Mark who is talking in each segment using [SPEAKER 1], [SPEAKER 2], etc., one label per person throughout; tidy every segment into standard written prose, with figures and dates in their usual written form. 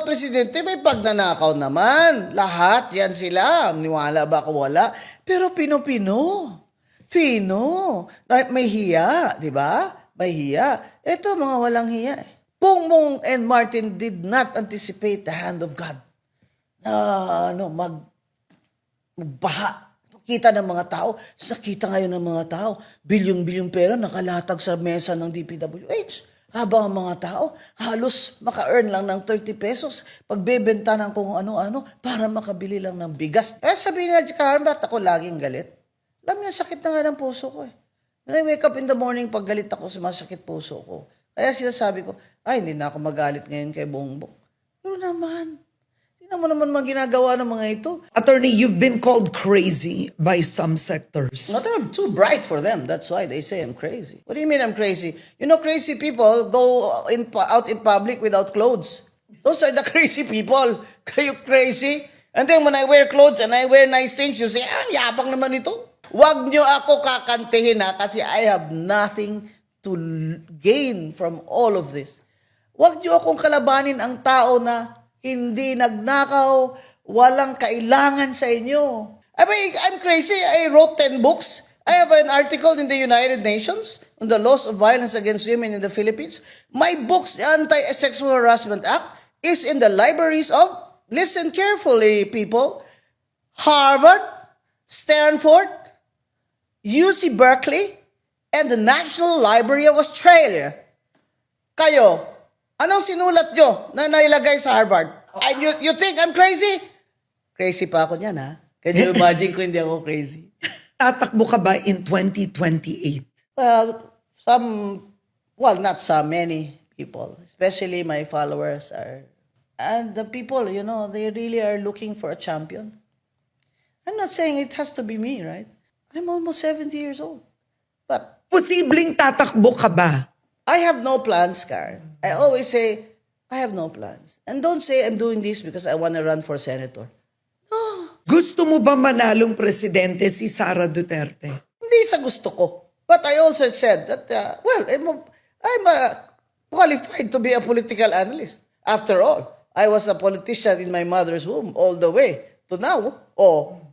[SPEAKER 1] bawat presidente may pagnanakaw naman. Lahat yan sila. Niwala ba ako wala? Pero Pino-Pino. Fino. May hiya, di ba? May hiya. Ito mga walang hiya. Bongbong and Martin did not anticipate the hand of God na magbaha. Kita ng mga tao. Nakita ngayon ng mga tao. Bilyon-bilyon pera nakalatag sa mesa ng DPWH. Habang ang mga tao halos maka-earn lang ng 30 pesos pagbebenta ng kung ano-ano para makabili lang ng bigas. Sabihin nga, Karen, ba't ako laging galit? Alam niyo, sakit na nga ng puso ko eh. When I wake up in the morning, pag galit ako, sumasakit puso ko. Kaya sinasabi ko, hindi na ako magalit ngayon kay Bongbong. Pero naman, tingnan mo naman mga ginagawa ng mga ito.
[SPEAKER 2] Attorney, you've been called crazy by some sectors.
[SPEAKER 1] Not I'm too bright for them. That's why they say I'm crazy. What do you mean I'm crazy? You know, crazy people go out in public without clothes. Those are the crazy people. Kayo crazy? And then when I wear clothes and I wear nice things, you say, yabang naman ito. Huwag nyo ako kakantihin kasi I have nothing to gain from all of this. Huwag nyo akong kalabanin ang tao na hindi nagnakaw, walang kailangan sa inyo. I'm crazy. I wrote 10 books. I have an article in the United Nations on the laws of violence against women in the Philippines. My book's Anti-Sexual Harassment Act is in the libraries of, listen carefully, people, Harvard, Stanford, UC Berkeley, and the National Library of Australia. Kayo, anong sinulat nyo na nailagay sa Harvard? And you think I'm crazy? Crazy pa ako niyan, ha? Can you imagine kung hindi ako crazy?
[SPEAKER 2] Tatakbo ka ba in 2028?
[SPEAKER 1] Not some, many people, especially my followers and the people, they really are looking for a champion. I'm not saying it has to be me, right? I'm almost 70 years old. But
[SPEAKER 2] Posibleng tatakbo ka ba?
[SPEAKER 1] I have no plans, Karen. I always say, I have no plans. And don't say I'm doing this because I want to run for senator. No.
[SPEAKER 2] Gusto mo ba manalong presidente si Sara Duterte?
[SPEAKER 1] Hindi sa gusto ko. But I also said that, I'm qualified to be a political analyst. After all, I was a politician in my mother's womb all the way to now.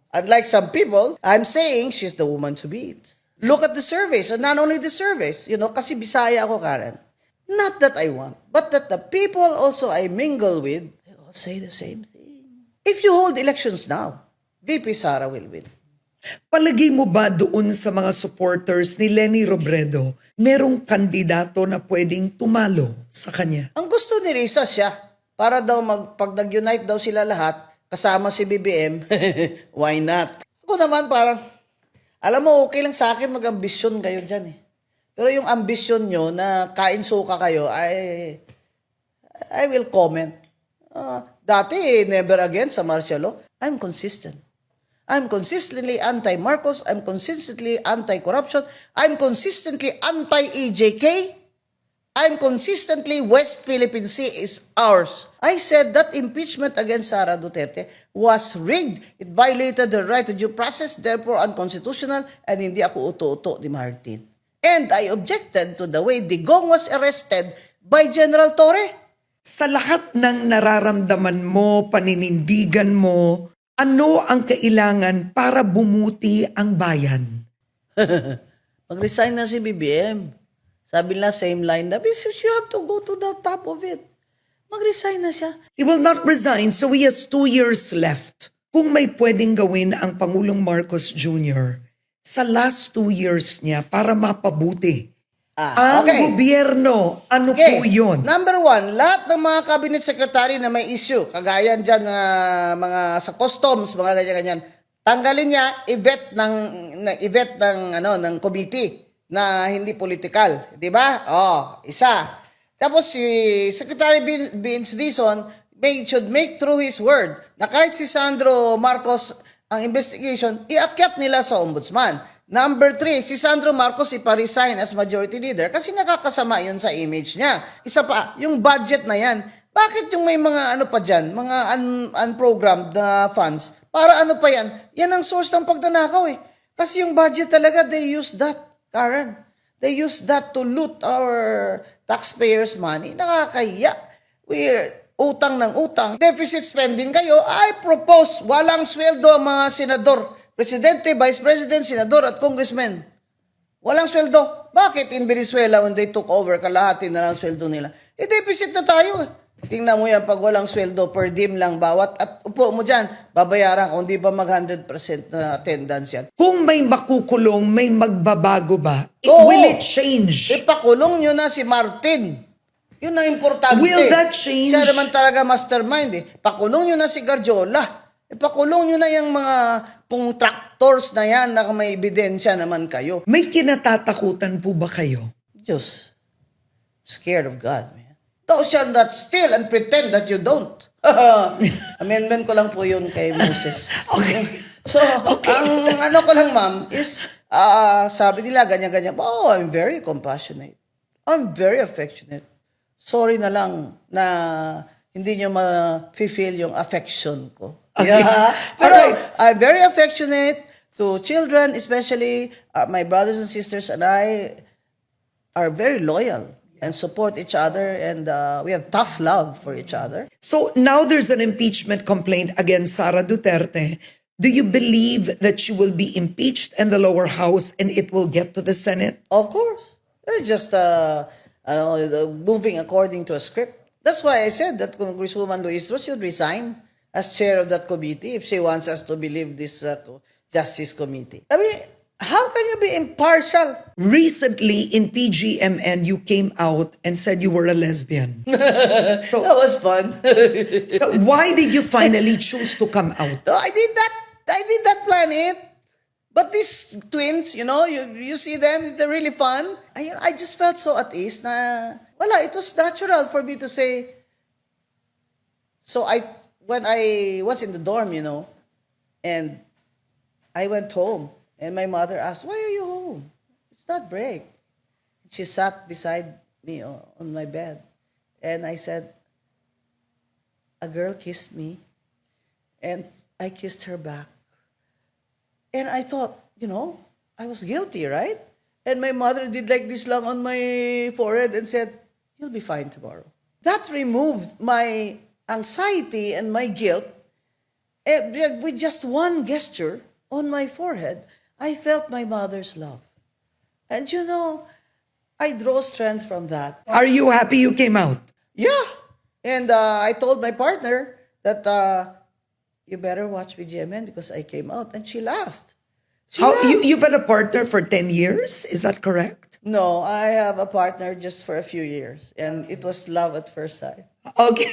[SPEAKER 1] Unlike some people, I'm saying she's the woman to beat. Look at the surveys, and not only the surveys, kasi Bisaya ako, Karen. Not that I want, but that the people also I mingle with, they all say the same thing. If you hold elections now, VP Sara will win.
[SPEAKER 2] Palagi mo ba doon sa mga supporters ni Leni Robredo, merong kandidato na pwedeng tumalo sa kanya?
[SPEAKER 1] Ang gusto ni Risa siya, para daw pag nag-unite daw sila lahat, kasama si BBM, why not? Ako naman parang, alam mo, okay lang sa akin mag-ambisyon kayo dyan eh. Pero yung ambisyon nyo na kain suka kayo, I will comment. Dati, never again sa martial law, I'm consistent. I'm consistently anti-Marcos, I'm consistently anti-corruption, I'm consistently anti-EJK, I'm consistently West Philippine Sea is ours. I said that impeachment against Sara Duterte was rigged. It violated the right to due process, therefore unconstitutional, and hindi ako uto-uto ni Martin. And I objected to the way Digong was arrested by General Torre.
[SPEAKER 2] Sa lahat ng nararamdaman mo, paninindigan mo, ano ang kailangan para bumuti ang bayan?
[SPEAKER 1] Mag-resign na si BBM. Sabi nila, same line na, you have to go to the top of it. Mag-resign na siya.
[SPEAKER 2] He will not resign, so he has 2 years left. Kung may pwedeng gawin ang Pangulong Marcos Jr. sa last 2 years niya para mapabuti ang gobyerno, ano po yun?
[SPEAKER 1] Number 1, lahat ng mga cabinet secretary na may issue, kagaya dyan mga sa customs, mga ganyan-ganyan, tanggalin niya, i-vet ng committee na hindi political, di ba? Isa. Tapos si Secretary Vince Dizon should make true his word na kahit si Sandro Marcos ang investigation, iakyat nila sa ombudsman. Number 3, si Sandro Marcos ipa-resign as majority leader kasi nakakasama yun sa image niya. Isa pa, yung budget na yan. Bakit yung may mga pa dyan, mga unprogrammed funds? Para pa yan? Yan ang source ng pagdanakaw eh. Kasi yung budget talaga, they use that, Karen. They use that to loot our taxpayers' money. Nakakahiya. utang ng utang, deficit spending kayo, I propose walang sweldo ang mga senador, presidente, vice president, senador at congressman. Walang sweldo. Bakit in Venezuela when they took over, kalahati na lang sweldo nila? Deficit na tayo. Tingnan mo yan, pag walang sweldo, per diem lang bawat, at upo mo dyan, babayaran kung di ba mag 100% na attendance yan.
[SPEAKER 2] Kung may makukulong, may magbabago ba?
[SPEAKER 1] Oo.
[SPEAKER 2] Will it change?
[SPEAKER 1] Ipakulong nyo na si Martin. Yun ang importante.
[SPEAKER 2] Will that change?
[SPEAKER 1] Siya naman talaga mastermind eh. Pakulong nyo na si Garjola. Ipakulong nyo na yung mga contractors na yan na may ebidensya naman kayo.
[SPEAKER 2] May kinatatakutan po ba kayo?
[SPEAKER 1] Diyos, scared of God, man. Thou shalt not steal and pretend that you don't. Amendment ko lang po yun kay Moses.
[SPEAKER 2] Okay.
[SPEAKER 1] So, ang ano ko lang, ma'am, is, sabi nila, ganyan-ganyan, oh, I'm very compassionate. I'm very affectionate. Sorry na lang na hindi nyo ma-feel yung affection ko.
[SPEAKER 2] Okay.
[SPEAKER 1] Yeah. Pero
[SPEAKER 2] Alright.
[SPEAKER 1] I'm very affectionate to children, especially my brothers and sisters and I are very loyal and support each other, and we have tough love for each other.
[SPEAKER 2] So now there's an impeachment complaint against Sara Duterte. Do you believe that she will be impeached in the lower house and it will get to the Senate?
[SPEAKER 1] Of course. They're just moving according to a script. That's why I said that Congresswoman Luistro should resign as chair of that committee if she wants us to believe this Justice Committee. I mean, how can you be impartial?
[SPEAKER 2] Recently in PGMN, you came out and said you were a lesbian. So,
[SPEAKER 1] That was fun.
[SPEAKER 2] so why did you finally choose to come out?
[SPEAKER 1] No, I did that plan it. But these twins, you see them, they're really fun. I just felt so at ease na, it was natural for me to say. So when I was in the dorm, and I went home, and my mother asked, why are you home? It's not break. She sat beside me on my bed. And I said, a girl kissed me, and I kissed her back. And I thought, I was guilty, right? And my mother did like this lang on my forehead and said, you'll be fine tomorrow. That removed my anxiety and my guilt. And with just one gesture on my forehead, I felt my mother's love. And I draw strength from that.
[SPEAKER 2] Are you happy you came out?
[SPEAKER 1] Yeah. And I told my partner that you better watch BGMN because I came out. And she laughed.
[SPEAKER 2] You've had a partner for 10 years? Is that correct?
[SPEAKER 1] No, I have a partner just for a few years. And it was love at first sight.
[SPEAKER 2] Okay.